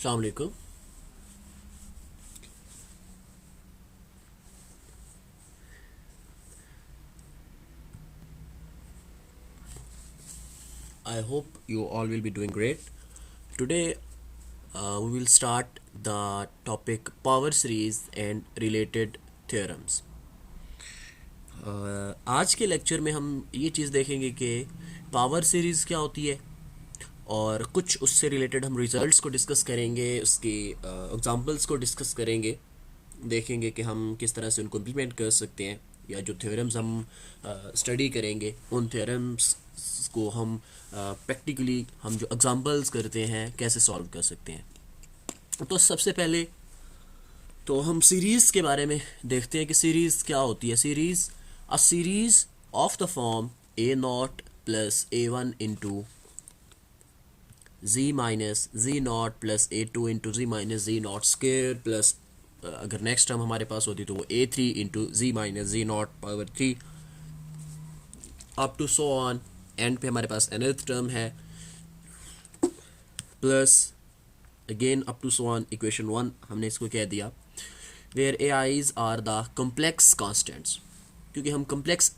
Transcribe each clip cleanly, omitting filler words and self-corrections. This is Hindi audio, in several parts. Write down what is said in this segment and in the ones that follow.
अस्सलाम वालेकुम। I hope you all will be doing great. Today we will start the topic power series and related theorems. आज के लेक्चर में हम ये चीज़ देखेंगे कि पावर सीरीज़ क्या होती है और कुछ उससे रिलेटेड हम रिजल्ट्स को डिस्कस करेंगे, उसकी एग्जांपल्स को डिस्कस करेंगे, देखेंगे कि हम किस तरह से उनको इम्प्लीमेंट कर सकते हैं या जो थ्योरम्स हम स्टडी करेंगे उन थ्योरम्स को हम प्रैक्टिकली हम जो एग्जांपल्स करते हैं कैसे सॉल्व कर सकते हैं। तो सबसे पहले तो हम सीरीज़ के बारे में देखते हैं कि सीरीज़ क्या होती है। A series of the form a naught plus a one into z minus z naught plus a two into z minus z naught square plus अगर नेक्स्ट टर्म हमारे पास होती तो वो a three into z minus z naught power three up to so on. End पे हमारे पास nth टर्म है plus again up to so on equation one हमने इसको कह दिया where A i's are the complex constants. क्योंकि हम कॉम्प्लेक्स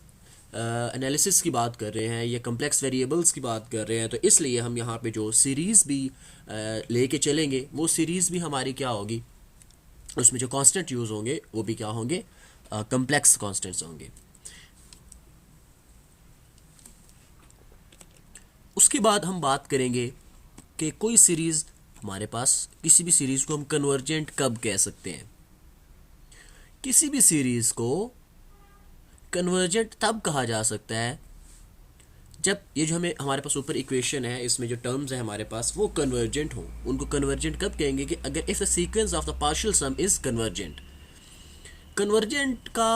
एनालिसिस की बात कर रहे हैं या कॉम्प्लेक्स वेरिएबल्स की बात कर रहे हैं, तो इसलिए हम यहाँ पे जो सीरीज़ भी लेके चलेंगे वो सीरीज़ भी हमारी क्या होगी, उसमें जो कांस्टेंट यूज़ होंगे वो भी क्या होंगे, कॉम्प्लेक्स कांस्टेंट्स होंगे। उसके बाद हम बात करेंगे कि कोई सीरीज़ हमारे पास किसी भी सीरीज़ को हम कन्वर्जेंट कब कह सकते हैं। किसी भी सीरीज़ को कन्वर्जेंट तब कहा जा सकता है जब ये जो हमें हमारे पास ऊपर इक्वेशन है इसमें जो टर्म्स है हमारे पास वो कन्वर्जेंट हो। उनको कन्वर्जेंट कब कहेंगे कि अगर if the sequence of the partial some is convergent. Convergent का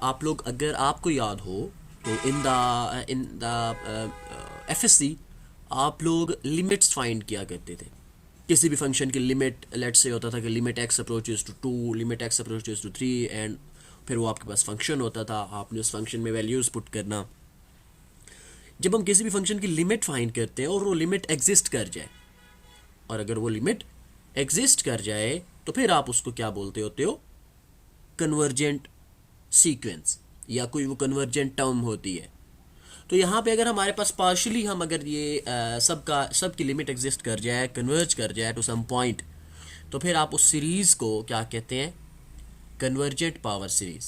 आप लोग अगर आपको याद हो तो इन द एफएससी आप लोग लिमिट्स फाइंड किया करते थे। किसी भी फंक्शन की लिमिट लेट से होता था कि limit x approaches to two, limit x approaches to three, and फिर वो आपके पास फंक्शन होता था, आपने उस फंक्शन में वैल्यूज़ पुट करना। जब हम किसी भी फंक्शन की लिमिट फाइंड करते हैं और वो लिमिट एग्जिस्ट कर जाए, और अगर वो लिमिट एग्जिस्ट कर जाए तो फिर आप उसको क्या बोलते होते हो, कन्वर्जेंट सीक्वेंस या कोई वो कन्वर्जेंट टर्म होती है। तो यहाँ पे अगर हमारे पास पार्शली हम अगर ये सबकी लिमिट एग्जिस्ट कर जाए, कन्वर्ज कर जाए टू सम पॉइंट, तो फिर आप उस सीरीज़ को क्या कहते हैं, कन्वर्जेंट पावर सीरीज।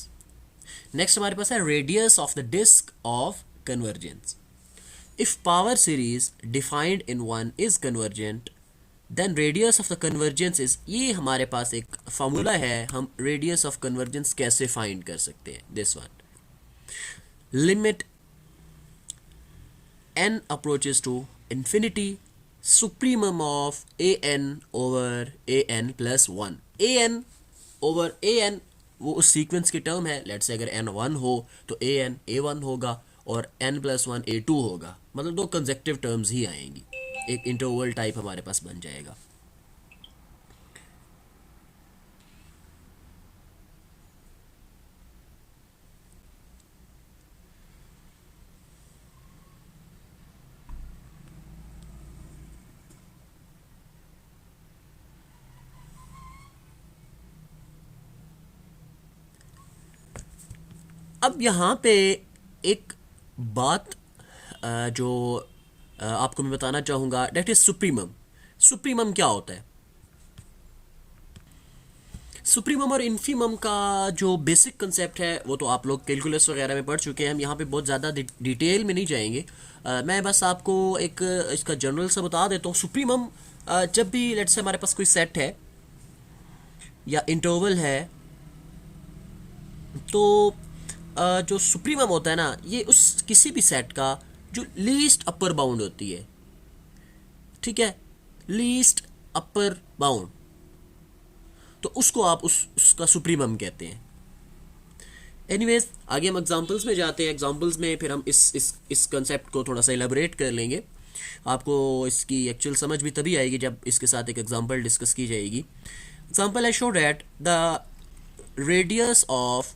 नेक्स्ट हमारे पास है radius of the disc of convergence. If power series defined in one is convergent then radius of the convergence is, ये हमारे पास एक फार्मूला है, हम रेडियस ऑफ कन्वर्जेंस कैसे फाइंड कर सकते हैं। This one, limit n approaches to infinity, supremum of an over an plus 1। an over an वो उस सीक्वेंस की टर्म है। लेट्स से अगर n 1 हो तो an a1 होगा और n plus 1 a2 होगा, मतलब दो कंसेक्टिव टर्म्स ही आएंगी, एक इंटरवल टाइप हमारे पास बन जाएगा। अब यहाँ पे एक बात जो आपको मैं बताना चाहूँगा, डेट इज सुप्रीमम। सुप्रीमम क्या होता है? सुप्रीमम और इन्फीमम का जो बेसिक कंसेप्ट है वो तो आप लोग कैलकुलस वगैरह में पढ़ चुके हैं, हम यहाँ पे बहुत ज़्यादा डिटेल में नहीं जाएंगे। मैं बस आपको एक इसका जनरल सा बता देता हूँ। सुप्रीमम जब भी लेट्स से हमारे पास कोई सेट है या इंटरवल है, तो जो सुप्रीमम होता है ना, ये उस किसी भी सेट का जो लीस्ट अपर बाउंड होती है, ठीक है, लीस्ट अपर बाउंड, तो उसको आप उसका सुप्रीमम कहते हैं। एनीवेज आगे हम एग्जांपल्स में जाते हैं। एग्जांपल्स में फिर हम इस कंसेप्ट को थोड़ा सा एलेबोरेट कर लेंगे। आपको इसकी एक्चुअल समझ भी तभी आएगी जब इसके साथ एक एग्जांपल डिस्कस की जाएगी। एग्जांपल है, show that the radius of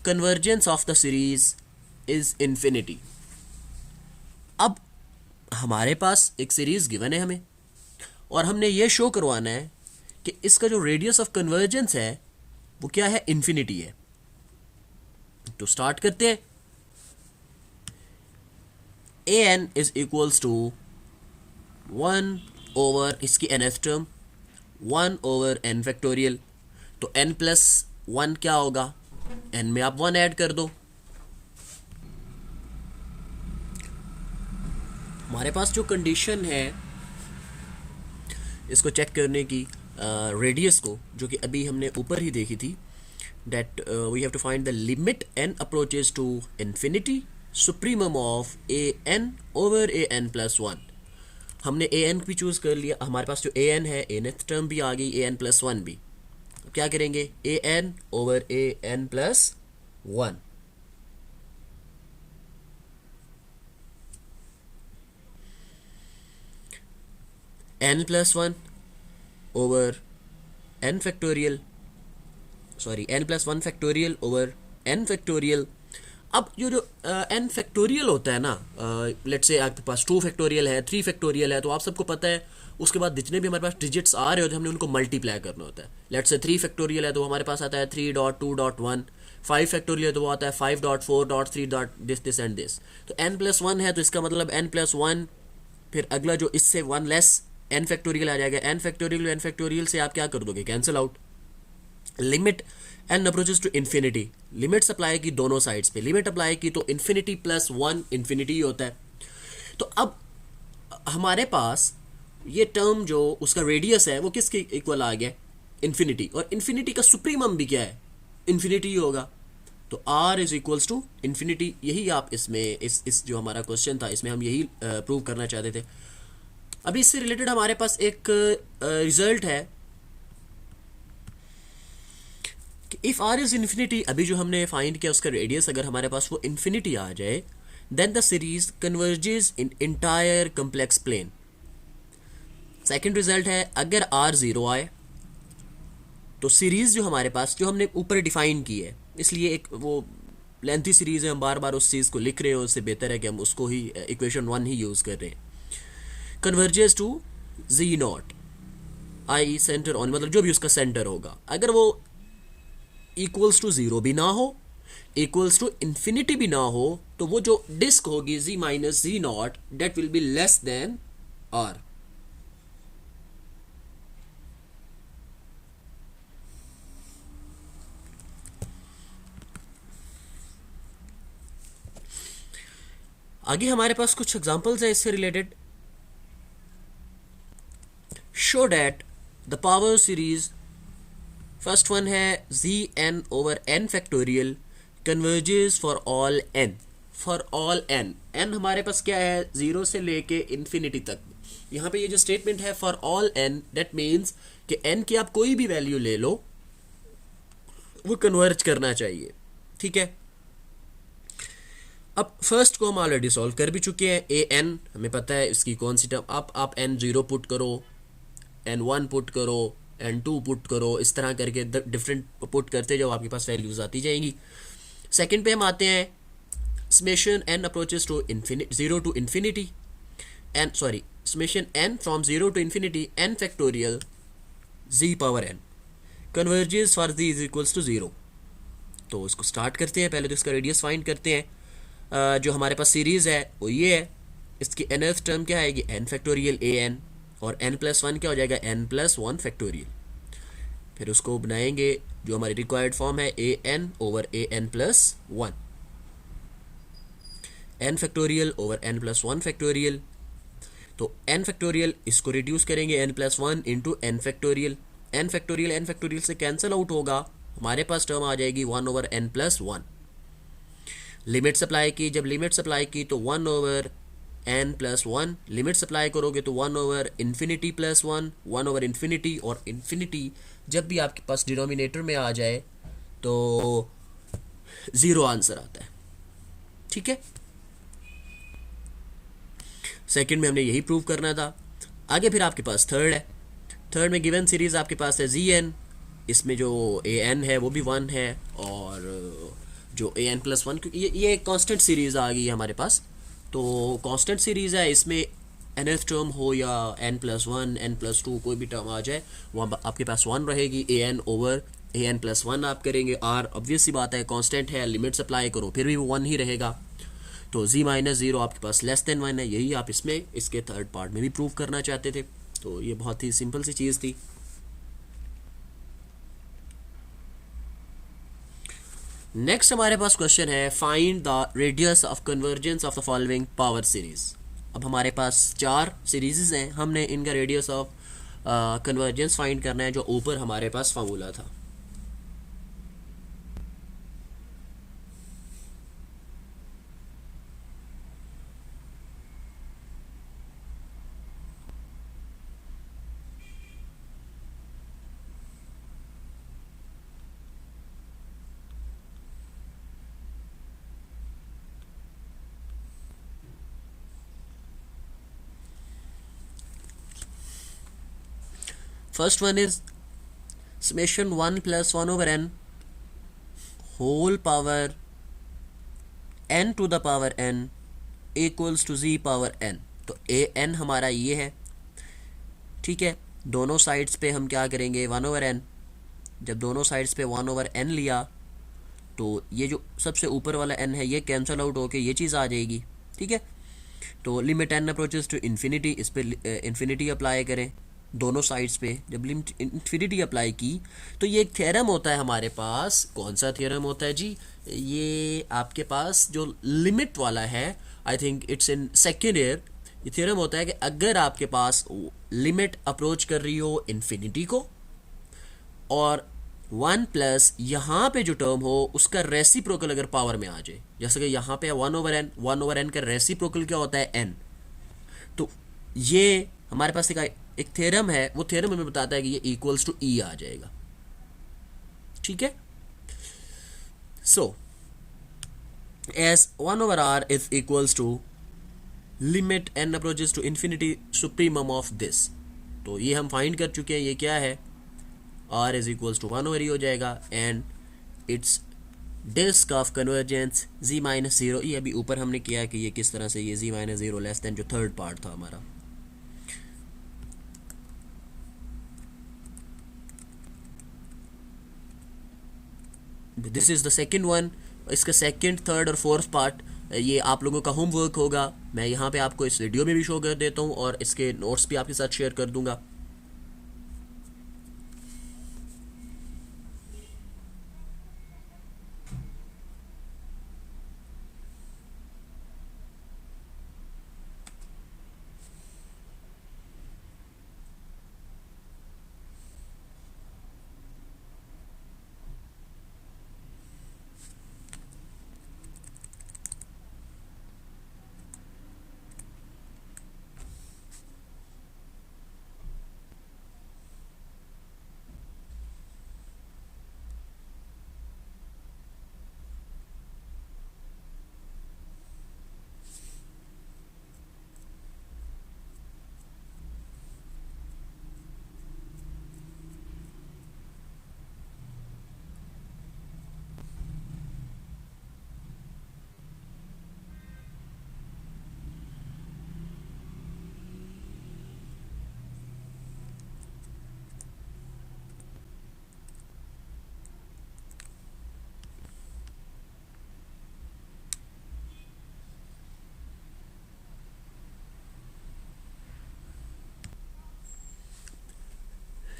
convergence of the series is infinity. अब हमारे पास एक सीरीज गिवन है हमें, और हमने ये शो करवाना है कि इसका जो रेडियस ऑफ कन्वर्जेंस है वो क्या है, इन्फिनिटी है। तो स्टार्ट करते हैं। A n is equals to 1 over इसकी nth term 1 over n factorial. तो n प्लस 1 क्या होगा, n में आप 1 ऐड कर दो। हमारे पास जो कंडीशन है इसको चेक करने की रेडियस को, जो कि अभी हमने ऊपर ही देखी थी, that we have to find the limit n approaches to infinity supremum of a n over a n plus 1। हमने a n भी चूज़ कर लिया, हमारे पास जो a n है a nth टर्म भी आ गई, a n plus 1 भी। अब क्या करेंगे, a n over a n plus 1। n plus 1 over n factorial, sorry n plus 1 factorial over n factorial. अब जो n फैक्टोरियल होता है ना, लेट्स से आपके पास 2 फैक्टोरियल है, 3 फैक्टोरियल है, तो आप सबको पता है उसके बाद जितने भी हमारे पास डिजिट्स आ रहे होते हैं हमने उनको मल्टीप्लाई करना होता है। लेट्स से 3 फैक्टोरियल है तो हमारे पास आता है 3.2.1, 5 फैक्टोरियल है तो वो आता है 5.4.3. This and this. तो n प्लस 1 है तो इसका मतलब n प्लस 1, फिर अगला जो इससे 1 लेस n फैक्टोरियल आ जाएगा। n फैक्टोरियल से आप क्या कर दोगे, cancel out. Limit n approaches to infinity, limits apply की दोनों साइड्स पे, लिमिट अप्लाई की तो इन्फिनिटी प्लस 1 इन्फिनिटी ही होता है। तो अब हमारे पास ये टर्म जो उसका रेडियस है वो किसके इक्वल आ गया, इन्फिनिटी। और इन्फिनिटी का सुप्रीमम भी क्या है, इन्फिनिटी ही होगा। तो r is equals to infinity. यही आप इसमें इस जो हमारा क्वेश्चन था इसमें हम यही प्रूव करना चाहते थे। अभी इससे रिलेटेड हमारे पास एक रिजल्ट है कि इफ r इज इन्फिनिटी, अभी जो हमने फाइंड किया उसका रेडियस अगर हमारे पास वो इन्फिनिटी आ जाए, then the series converges in entire complex plane. Second result है अगर r 0 आए तो सीरीज जो हमारे पास जो हमने ऊपर डिफाइन की है, इसलिए एक वो लेंथी सीरीज है, हम बार बार उस चीज़ को लिख रहे हो, उससे बेहतर है कि हम उसको ही इक्वेशन 1 ही यूज़ कर रहे हैं। Converges to z naught i centre on, मतलब जो भी उसका सेंटर होगा, अगर वो इक्वल्स टू 0 भी ना हो, इक्वल्स टू इन्फिनिटी भी ना हो, तो वो जो डिस्क होगी z minus z naught, that will be less than r. आगे हमारे पास कुछ एग्जांपल्स हैं इससे related. Show that the power series, first one है z n over n factorial converges for all n. For all n, n हमारे पास क्या है, 0 से लेके इन्फिनिटी तक। यहाँ पे ये जो स्टेटमेंट है for all n, that means कि एन की आप कोई भी वैल्यू ले लो वो कन्वर्ज करना चाहिए, ठीक है। अब फर्स्ट को हम ऑलरेडी सॉल्व कर भी चुके हैं। ए एन हमें पता है इसकी कौन सी टर्म, आप एन 0 पुट करो, एन 1 पुट करो, एन 2 पुट करो, इस तरह करके डिफरेंट पुट करते जाओ, आपके पास वैल्यूज आती जाएंगी। सेकंड पे हम आते हैं, summation n approaches to infinity 0 to infinity n, sorry summation n from 0 to infinity n factorial z power n converges for z is equals to 0। तो इसको स्टार्ट करते हैं, पहले तो इसका रेडियस फाइंड करते हैं। जो हमारे पास सीरीज़ है वो ये है, इसकी nth टर्म क्या आएगी, n फैक्टोरियल ए एन, और n प्लस 1 क्या हो जाएगा, n प्लस 1 फैक्टोरियल। फिर उसको बनाएंगे जो हमारी रिक्वायर्ड फॉर्म है a n over a n plus 1, n factorial over n plus 1 factorial. तो n फैक्टोरियल इसको रिड्यूस करेंगे n plus 1 into n factorial, n factorial से कैंसिल आउट होगा, हमारे पास टर्म आ जाएगी 1 over n plus 1। Limit supply की, जब लिमिट सप्लाई की तो 1 over n plus 1, limit supply करोगे तो 1 over infinity plus 1, 1 over infinity. और इन्फिनिटी जब भी आपके पास डिनोमिनेटर में आ जाए तो 0 आंसर आता है, ठीक है। सेकंड में हमने यही प्रूव करना था। आगे फिर आपके पास थर्ड है, थर्ड में गिवन सीरीज आपके पास है जी एन, इसमें जो ए एन है वो भी 1 है, और जो ए एन प्लस 1, क्योंकि ये कांस्टेंट सीरीज़ आ गई है हमारे पास। तो कांस्टेंट सीरीज़ है, इसमें nth टर्म हो या n+1 n+2 कोई भी टर्म आ जाए, वहाँ आपके पास 1 रहेगी, an/an+1 आप करेंगे। r ऑब्वियस सी बात है कांस्टेंट है, लिमिट्स अप्लाई करो फिर भी वो 1 ही रहेगा। तो z-0 आपके पास <1 है, यही आप इसमें इसके थर्ड पार्ट में भी प्रूव करना चाहते थे। तो ये बहुत ही सिंपल सी चीज़ थी। नेक्स्ट हमारे पास क्वेश्चन है find the radius of convergence of the following power series. अब हमारे पास 4 सीरीज़ हैं, हमने इनका रेडियस ऑफ कन्वर्जेंस फाइंड करना है, जो ऊपर हमारे पास फार्मूला था। First one is summation 1 + 1/n whole power n to the power n equals to z/n। तो an हमारा ये है, ठीक है। दोनों साइड्स पे हम क्या करेंगे 1/n। जब दोनों साइड्स पे 1/n लिया तो ये जो सबसे ऊपर वाला n है ये कैंसिल आउट होके ये चीज़ आ जाएगी, ठीक है। तो limit n approaches to infinity, इस पर इन्फिनिटी अप्लाई करें दोनों साइड्स पे। जब लिमिट इन्फिनिटी अप्लाई की तो ये एक थ्योरम होता है हमारे पास। कौन सा थ्योरम होता है जी? ये आपके पास जो लिमिट वाला है, I think it's in second year. ये थ्योरम होता है कि अगर आपके पास लिमिट अप्रोच कर रही हो इन्फिनिटी को और 1 प्लस यहाँ पे जो टर्म हो उसका रेसिप्रोकल अगर पावर में आ जाए, जैसे कि यहाँ पे 1/n का रेसिप्रोकल क्या होता है n। तो ये हमारे पास एक थ्योरम है, वो थ्योरम हमें बताता है कि ये इक्वल्स टू ई आ जाएगा, ठीक है। So as 1/r is equals to limit n approaches to infinity supremum of this. तो ये हम फाइंड कर चुके हैं, ये क्या है, r is equals to 1/e हो जाएगा and its disc of convergence z-0। ये अभी ऊपर हमने किया कि ये किस तरह से ये z-0 लेस देन जो थर्ड पार्ट था हमारा। This is the second one. इसका सेकेंड, थर्ड और फोर्थ पार्ट ये आप लोगों का होमवर्क होगा। मैं यहाँ पे आपको इस वीडियो में भी शो कर देता हूँ और इसके नोट्स भी आपके साथ शेयर कर दूंगा।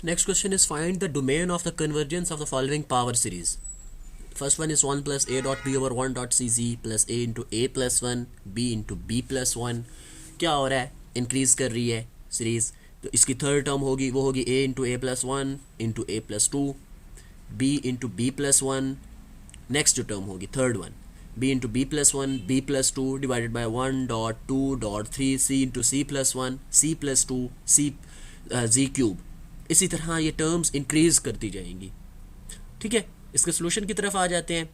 Next question is find the domain of the convergence of the following power series. First one is 1 plus a dot b over 1 dot cz plus a into a plus 1 b into b plus 1। क्या हो रहा है, इंक्रीज कर रही है सीरीज। तो इसकी थर्ड टर्म होगी, वो होगी a into a plus 1 into a plus 2 b into b plus 1। Next जो टर्म होगी third one b into b plus 1 b plus 2 divided by 1 dot 2 dot 3 c into c plus 1 c plus 2 c z cube. इसी तरह ये टर्म्स इंक्रीज करती जाएंगी, ठीक है। इसके सोल्यूशन की तरफ आ जाते हैं।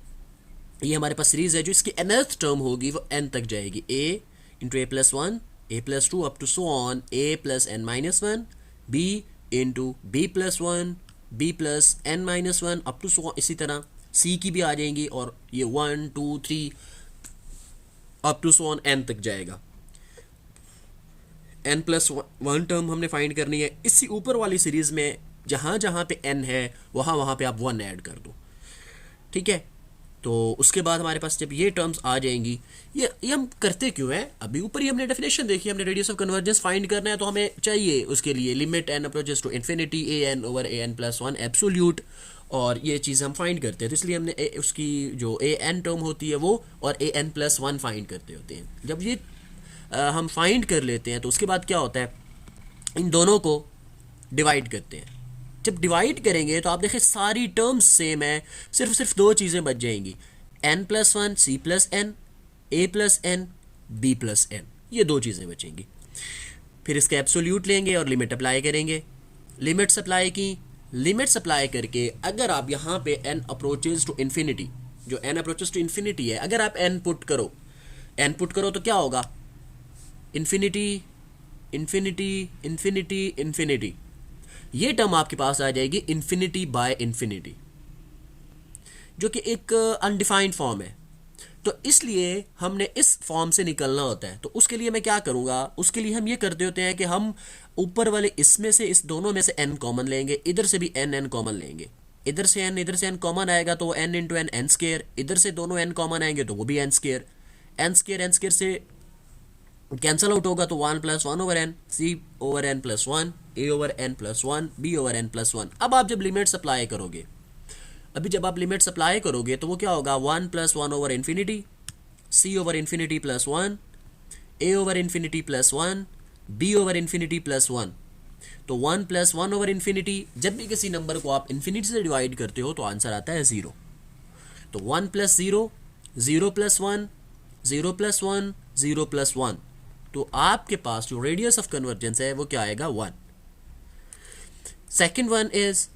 ये हमारे पास सीरीज है जो इसकी nth टर्म होगी वो n तक जाएगी, a into a plus 1 a plus 2 up to so on a plus n minus 1 b into b plus 1 b plus n minus 1 up to so on. इसी तरह c की भी आ जाएंगी और ये 1 2 3 up to so on n तक जाएगा। एन प्लस वन टर्म हमने फाइंड करनी है। इसी ऊपर वाली सीरीज़ में जहाँ जहाँ पे एन है वहाँ वहाँ पे आप वन ऐड कर दो, ठीक है। तो उसके बाद हमारे पास जब ये टर्म्स आ जाएंगी, ये हम करते क्यों है, अभी ऊपर ही हमने डेफिनेशन देखी, हमने रेडियस ऑफ कन्वर्जेंस फाइंड करना है, तो हमें चाहिए उसके लिए limit n approaches to infinity a n over a n plus one absolute, और ये चीज़ हम फाइंड करते हैं। तो इसलिए हमने उसकी जो ए एन टर्म होती है वो और ए एन प्लस वन फाइंड करते होते हैं। जब ये हम फाइंड कर लेते हैं तो उसके बाद क्या होता है, इन दोनों को डिवाइड करते हैं। जब डिवाइड करेंगे तो आप देखें सारी टर्म्स सेम है, सिर्फ दो चीज़ें बच जाएंगी, n plus one c plus n, a plus n b plus n, ये दो चीज़ें बचेंगी। फिर इसका एब्सोल्यूट लेंगे और लिमिट अप्लाई करेंगे। लिमिट्स अप्लाई की, लिमिट्स अप्लाई करके अगर आप यहाँ पे एन अप्रोचेज टू इन्फिनिटी, जो एन अप्रोचेज टू इन्फिनिटी है, अगर आप एन पुट करो तो क्या होगा, इन्फिनिटी इन्फिनिटी इन्फिनिटी इन्फिनिटी, ये टर्म आपके पास आ जाएगी इन्फिनिटी बाय इन्फिनिटी, जो कि एक अनडिफाइंड फॉर्म है। तो इसलिए हमने इस फॉर्म से निकलना होता है। तो उसके लिए मैं क्या करूँगा, उसके लिए हम ये करते होते हैं कि हम ऊपर वाले इसमें से, इस दोनों में से n कॉमन लेंगे, इधर से भी n कॉमन लेंगे, इधर से n कॉमन आएगा तो वो n into n n square, इधर से दोनों n कॉमन आएंगे तो वो भी n स्केयर, एन स्केयर से कैंसल आउट होगा तो one plus one over n, c over n plus one, a over n plus one, b over n plus one. अब आप जब लिमिट्स अप्लाई करोगे, जब आप लिमिट्स अप्लाई करोगे तो वो क्या होगा, one plus one over infinity, c over infinity plus one, a over infinity plus one, b over infinity plus one. तो one plus one over infinity, जब भी किसी नंबर को आप इन्फिनिटी से डिवाइड करते हो तो आंसर आता है ज़ीरो। तो one plus zero, zero plus one, zero plus one, zero plus one, तो आपके पास जो रेडियस ऑफ कन्वर्जेंस है वो क्या आएगा, वन। सेकेंड वन इज,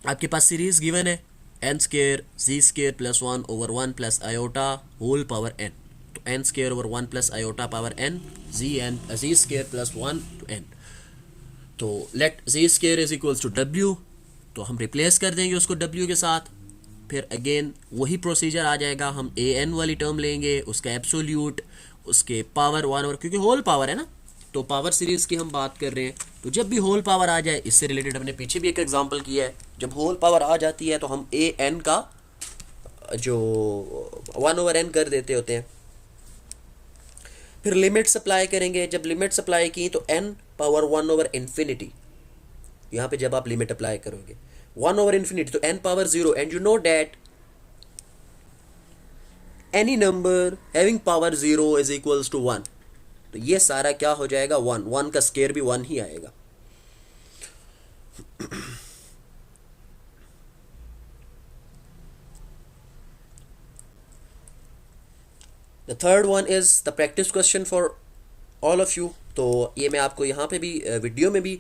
आपके पास सीरीज गिवन है n square z square plus one over one plus iota whole power n. तो n square over one plus iota power n, z square plus one to n. तो let z square is equals to डब्ल्यू, तो हम रिप्लेस कर देंगे उसको डब्ल्यू के साथ। फिर अगेन वही प्रोसीजर आ जाएगा, हम ए एन वाली टर्म लेंगे, उसका एब्सोल्यूट, उसके पावर वन ओवर, क्योंकि होल पावर है ना, तो पावर सीरीज की हम बात कर रहे हैं। तो जब भी होल पावर आ जाए, इससे रिलेटेड हमने पीछे भी एक एग्जांपल किया है, जब होल पावर आ जाती है तो हम ए एन का जो वन ओवर एन कर देते होते हैं। फिर लिमिट्स अप्लाई करेंगे, जब लिमिट्स अप्लाई की तो n power one over infinity, यहाँ पे जब आप लिमिट अप्लाई करोगे वन ओवर इन्फिनिटी तो n power zero, and you know that any number having power zero is equals to one. तो ये सारा क्या हो जाएगा, वन, वन का स्केयर भी वन ही आएगा। The third one is the practice question for all of you. तो ये मैं आपको यहाँ पे भी वीडियो में भी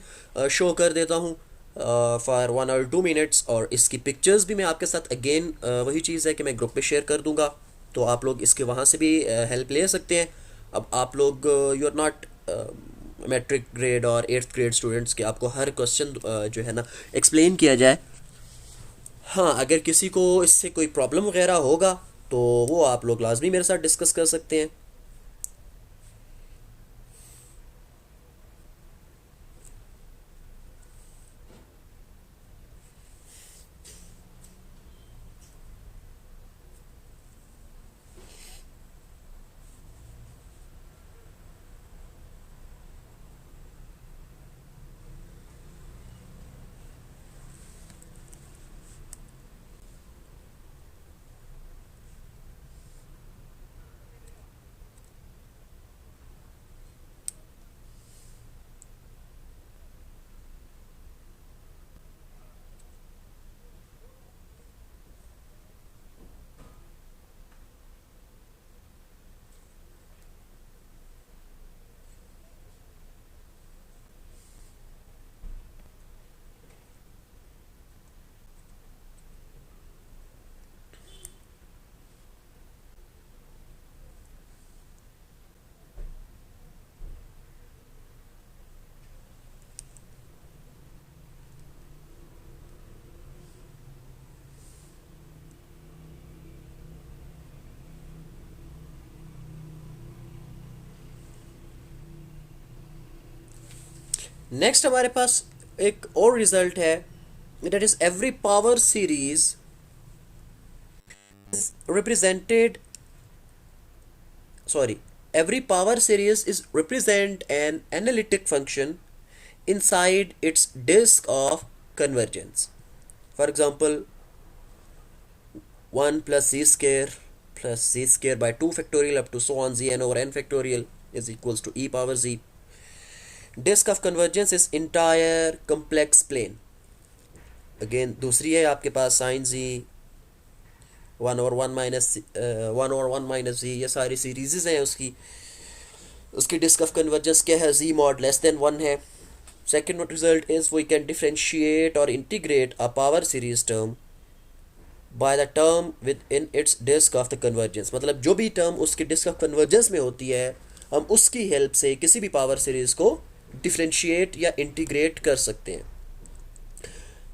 शो कर देता हूँ फॉर 1 और 2 मिनट्स, और इसकी पिक्चर्स भी मैं आपके साथ अगेन वही चीज़ है कि मैं ग्रुप पे शेयर कर दूंगा, तो आप लोग इसके वहाँ से भी हेल्प ले सकते हैं। अब आप लोग you are not matric grade और 8th ग्रेड स्टूडेंट्स के आपको हर क्वेश्चन जो है ना एक्सप्लेन किया जाए। हाँ, अगर किसी को इससे कोई प्रॉब्लम वगैरह होगा तो वो आप लोग लाजमी मेरे साथ डिस्कस कर सकते हैं। नेक्स्ट हमारे पास एक और रिजल्ट है, that is every power series is represented, sorry, every power series is represent an analytic function inside its disk of convergence. For example, 1 plus z square plus z square by 2 factorial up to so on z n over n factorial is equals to e power z. Disk of convergence is entire complex plane. Again दूसरी है आपके पास sin z, 1 और 1 माइनस जी, ये सारी सीरीज़ हैं उसकी। उसकी डिस्क ऑफ कन्वर्जेंस क्या है, जी मॉड लेस देन 1 है। Second result is we can differentiate और integrate a power series term by the term within its disc of the convergence. मतलब जो भी टर्म उसकी डिस्क ऑफ कन्वर्जेंस में होती है, हम उसकी हेल्प से किसी भी पावर सीरीज को डिफ्रेंशिएट या इंटीग्रेट कर सकते हैं।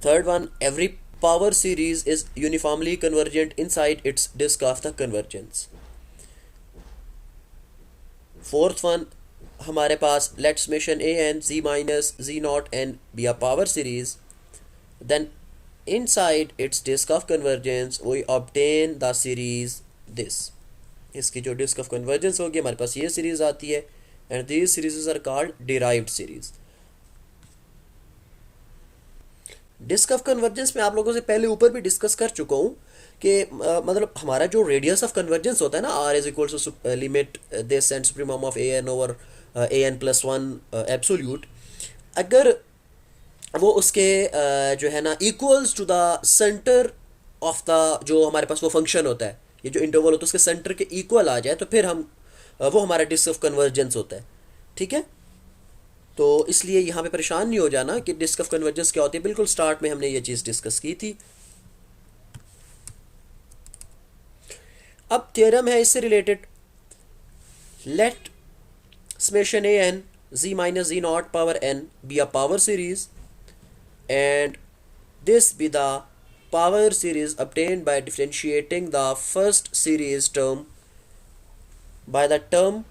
Third one, every power series is uniformly convergent inside its disk of the convergence. Fourth one, हमारे पास let summation a n z minus z naught n be a power series, then inside its disk of convergence we obtain the series this. इसकी जो disk of convergence होगी हमारे पास ये series आती है, and these series are called derived series. Disc of convergence में आप लोगों से पहले ऊपर भी डिस्कस कर चुका हूँ कि मतलब हमारा जो रेडियस ऑफ कन्वर्जेंस होता है ना, r is equal to limit this and supremum of a n over a n plus one absolute, अगर वो उसके जो है ना equals to the centre of the जो हमारे पास वो फंक्शन होता है, ये जो इंटरवल होता है उसके सेंटर के इक्वल आ जाए तो फिर हम वो हमारा डिस्क ऑफ कन्वर्जेंस होता है। ठीक है, तो इसलिए यहाँ पे परेशान नहीं हो जाना कि डिस्क ऑफ कन्वर्जेंस क्या होती है, बिल्कुल स्टार्ट में हमने ये चीज़ डिस्कस की थी। अब थ्योरम है इससे related, let summation a n z minus z naught power n be a power series and this be the power series obtained by differentiating the first series term by the term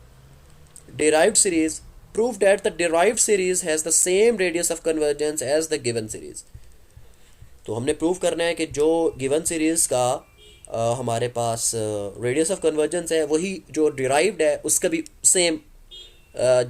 derived series. Prove that the derived series has the same radius of convergence as the given series. तो हमने प्रूव करना है कि जो गिवन सीरीज का हमारे पास रेडियस ऑफ कन्वर्जेंस है वही जो डिराइव्ड है उसका भी सेम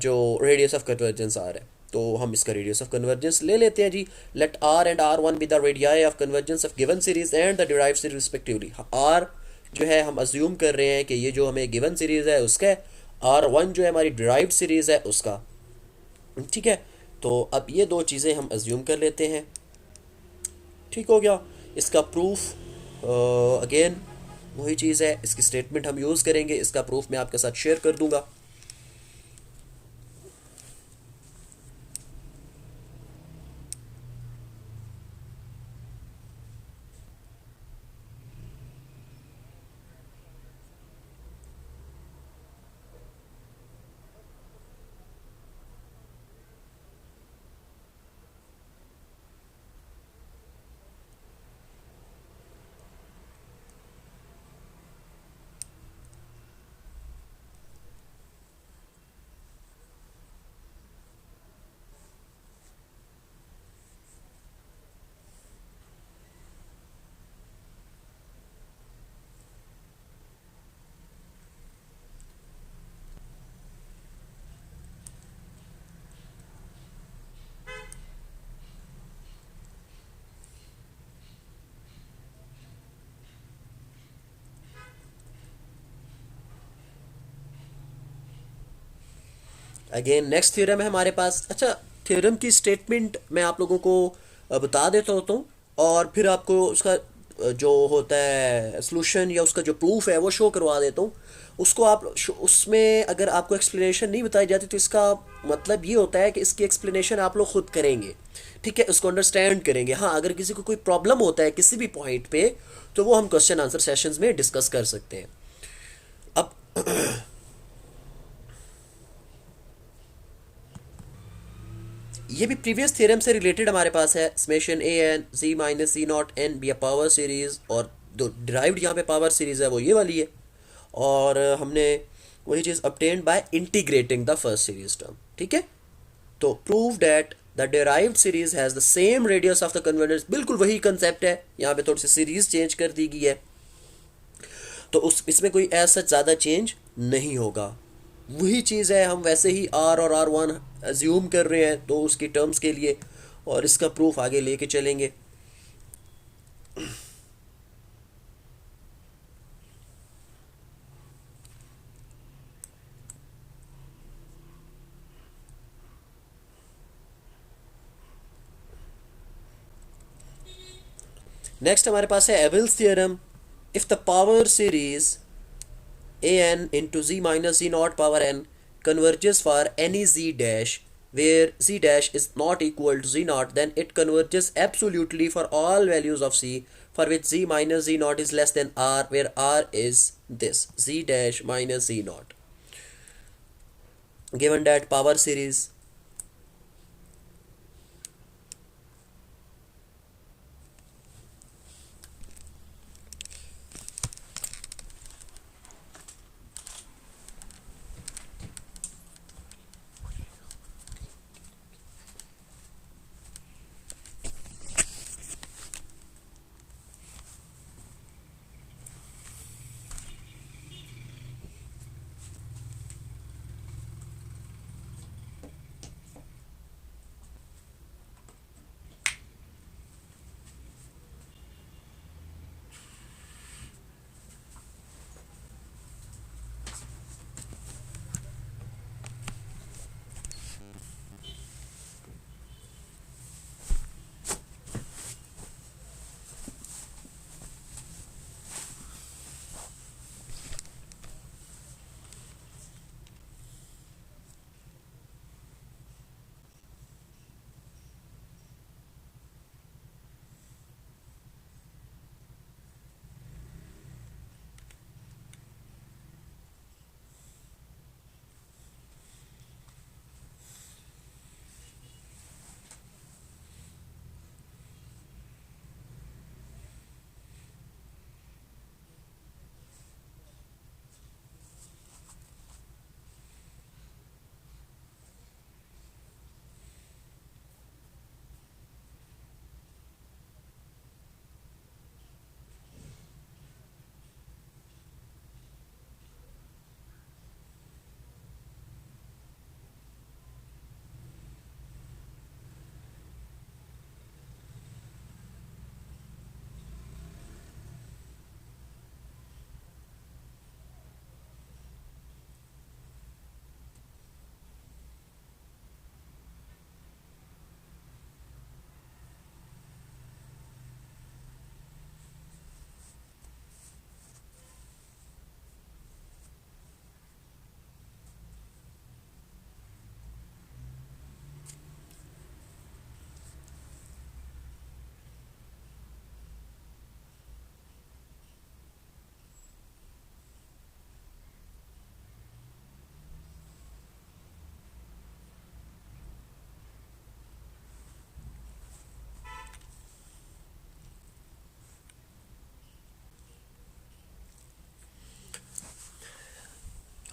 जो रेडियस ऑफ कन्वर्जेंस आ रहा है। तो हम इसका रेडियस ऑफ कन्वर्जेंस ले लेते हैं जी। Let r and r one be the radii of convergence of given series and the derived series respectively. R जो है हम अज्यूम कर रहे हैं कि ये जो हमें गिवन सीरीज है उसका है, आर वन जो है हमारी डिराइव्ड सीरीज है उसका। ठीक है, तो अब ये दो चीज़ें हम अज्यूम कर लेते हैं। ठीक हो गया। इसका प्रूफ अगेन वही चीज़ है, इसकी स्टेटमेंट हम यूज़ करेंगे, इसका प्रूफ मैं आपके साथ शेयर कर दूंगा। अगेन नेक्स्ट थ्योरम है हमारे पास। अच्छा, थ्योरम की स्टेटमेंट मैं आप लोगों को बता देता होता हूँ और फिर आपको उसका जो होता है सॉल्यूशन या उसका जो प्रूफ है वो शो करवा देता हूँ। उसको आप उसमें अगर आपको एक्सप्लेनेशन नहीं बताई जाती तो इसका मतलब ये होता है कि इसकी एक्सप्लेनेशन आप लोग खुद करेंगे। ठीक है, उसको अंडरस्टैंड करेंगे। हाँ, अगर किसी को कोई प्रॉब्लम होता है किसी भी पॉइंट पे तो वो हम क्वेश्चन आंसर सेशंस में डिस्कस कर सकते हैं। अब ये भी प्रीवियस थ्योरम से रिलेटेड हमारे पास है। Summation a n z minus z naught n be a power series, और जो डिराइव्ड यहाँ पे पावर सीरीज है वो ये वाली है, और हमने वही चीज़ obtained by integrating the first series term. ठीक है, तो prove that the derived series has the same radius of the convergence, बिल्कुल वही कंसेप्ट है, यहाँ पे थोड़ी सी सीरीज चेंज कर दी गई है, तो उस इसमें कोई ऐसा ज़्यादा चेंज नहीं होगा, वही चीज़ है, हम वैसे ही आर और आर वन एज्यूम कर रहे हैं तो उसकी टर्म्स के लिए, और इसका प्रूफ आगे लेके चलेंगे। नेक्स्ट हमारे पास है Abel's theorem. If the power series an into z minus z naught power n converges for any z dash where z dash is not equal to z naught, then it converges absolutely for all values of c for which z minus z naught is less than r, where r is this z dash minus z naught. Given that power series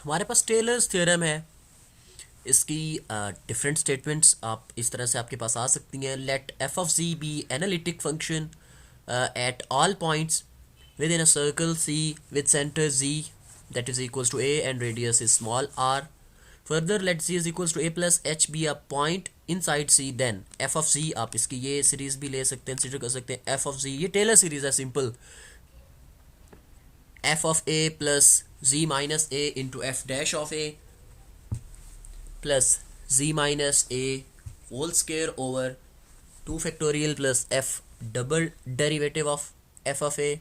हमारे पास टेलर्स थ्योरम है। इसकी डिफरेंट स्टेटमेंट्स आप इस तरह से आपके पास आ सकती हैं। Let f of z be analytic function at all points within a circle c with centre z that is equals to a and radius is small r. Further let z is equals to a plus h be a point inside c, then f of z, आप इसकी ये सीरीज भी ले सकते हैं, कंसिडर कर सकते हैं। एफ ऑफ जी ये टेलर सीरीज है simple, f of a plus z minus a into f dash of a plus z minus a whole square over 2 factorial plus f double derivative of f of a,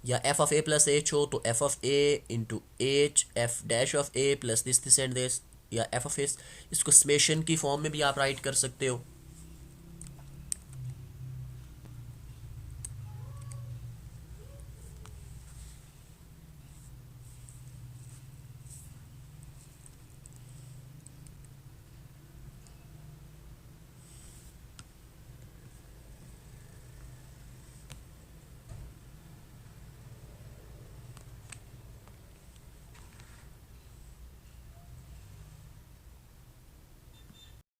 या f of a plus h हो तो f of a into h f dash of a plus this and this, या f ऑफ a, इसको समेशन की फॉर्म में भी आप राइट कर सकते हो।